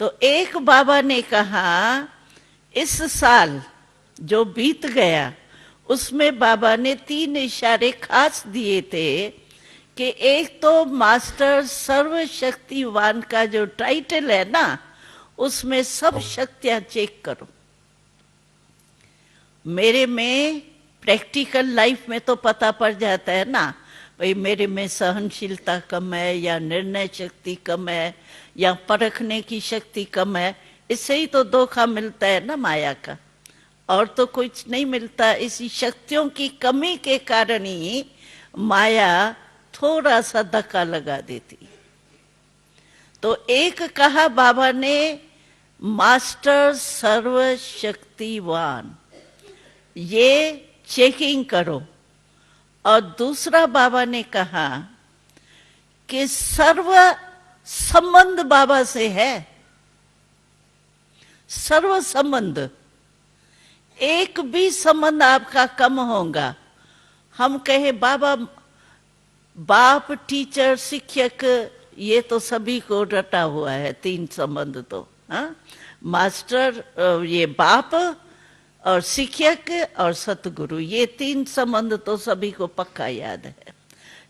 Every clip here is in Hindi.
तो एक बाबा ने कहा, इस साल जो बीत गया उसमें बाबा ने 3 इशारे खास दिए थे कि एक तो मास्टर सर्वशक्तिवान का जो टाइटल है ना, उसमें सब शक्तियां चेक करो। मेरे में प्रैक्टिकल लाइफ में तो पता पड़ जाता है ना, भाई मेरे में सहनशीलता कम है, या निर्णय शक्ति कम है, या परखने की शक्ति कम है। इससे ही तो धोखा मिलता है ना माया का, और तो कुछ नहीं मिलता। इसी शक्तियों की कमी के कारण ही माया थोड़ा सा धक्का लगा देती। तो एक कहा बाबा ने, मास्टर सर्वशक्तिवान, ये चेकिंग करो। और दूसरा बाबा ने कहा कि सर्व संबंध बाबा से है, सर्व संबंध, एक भी संबंध आपका कम होगा। हम कहे बाबा, बाप, टीचर, शिक्षक, ये तो सभी को रटा हुआ है 3 संबंध तो, हाँ? मास्टर, ये बाप और शिक्षक और सतगुरु, ये 3 संबंध तो सभी को पक्का याद है।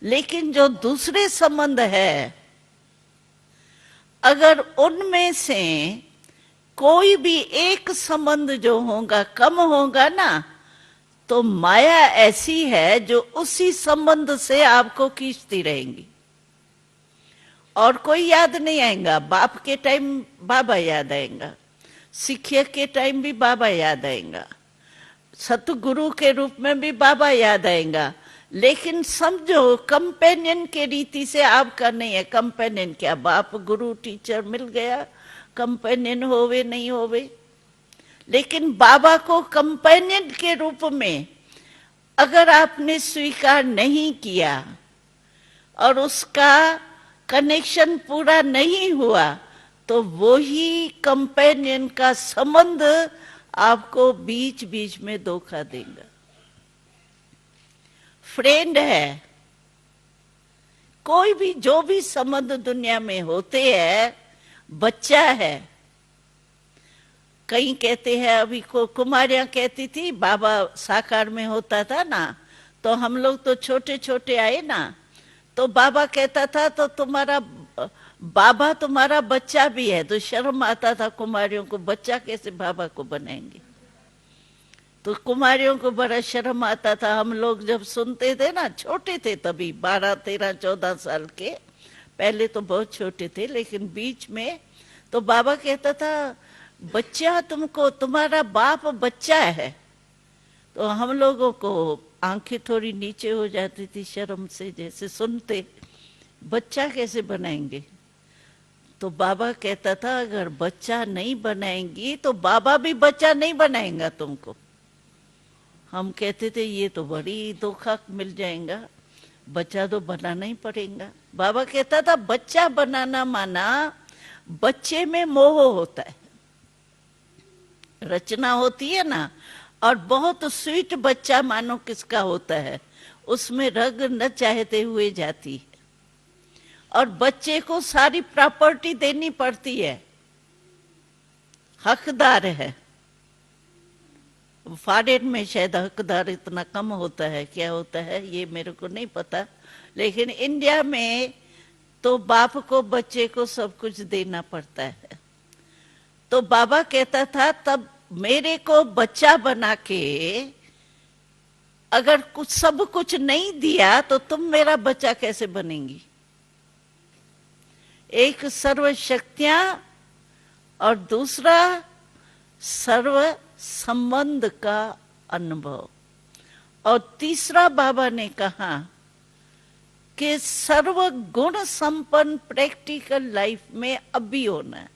लेकिन जो दूसरे संबंध है, अगर उनमें से कोई भी एक संबंध जो होगा कम होगा ना, तो माया ऐसी है जो उसी संबंध से आपको खींचती रहेंगी, और कोई याद नहीं आएगा। बाप के टाइम बाबा याद आएगा, शिक्षक के टाइम भी बाबा याद आएगा, सतगुरु के रूप में भी बाबा याद आएगा। लेकिन समझो कंपेनियन के रीति से आपका नहीं है। कंपेनियन क्या, बाप, गुरु, टीचर मिल गया, कंपेनियन होवे नहीं होवे। लेकिन बाबा को कंपेनियन के रूप में अगर आपने स्वीकार नहीं किया और उसका कनेक्शन पूरा नहीं हुआ, तो वो ही कंपेनियन का संबंध आपको बीच बीच में धोखा देगा। फ्रेंड है, कोई भी जो भी संबंध दुनिया में होते हैं, बच्चा है। कई कहते हैं, अभी को कुमारियां कहती थी, बाबा साकार में होता था ना, तो हम लोग तो छोटे छोटे आए ना, तो बाबा कहता था तो तुम्हारा बाबा तुम्हारा बच्चा भी है। तो शर्म आता था कुमारियों को, बच्चा कैसे बाबा को बनाएंगे। तो कुमारियों को बड़ा शर्म आता था। हम लोग जब सुनते थे ना, छोटे थे तभी, 12, 13, 14 साल के, पहले तो बहुत छोटे थे, लेकिन बीच में तो बाबा कहता था, बच्चा तुमको, तुम्हारा बाप बच्चा है। तो हम लोगों को आंखें थोड़ी नीचे हो जाती थी शर्म से, जैसे सुनते, बच्चा कैसे बनाएंगे। तो बाबा कहता था, अगर बच्चा नहीं बनाएंगी तो बाबा भी बच्चा नहीं बनाएगा तुमको। हम कहते थे ये तो बड़ी धोखा मिल जाएगा, बच्चा तो बनाना ही पड़ेगा। बाबा कहता था, बच्चा बनाना माना बच्चे में मोह होता है, रचना होती है ना, और बहुत स्वीट बच्चा मानो किसका होता है, उसमें रग न चाहते हुए जाती है, और बच्चे को सारी प्रॉपर्टी देनी पड़ती है, हकदार है। फॉरेन में शायद हकदार इतना कम होता है, क्या होता है ये मेरे को नहीं पता, लेकिन इंडिया में तो बाप को बच्चे को सब कुछ देना पड़ता है। तो बाबा कहता था, तब मेरे को बच्चा बना के अगर कुछ सब कुछ नहीं दिया तो तुम मेरा बच्चा कैसे बनेंगी। एक सर्व शक्तियां और दूसरा सर्व संबंध का अनुभव, और तीसरा बाबा ने कहा कि सर्व गुण संपन्न प्रैक्टिकल लाइफ में अभी होना है।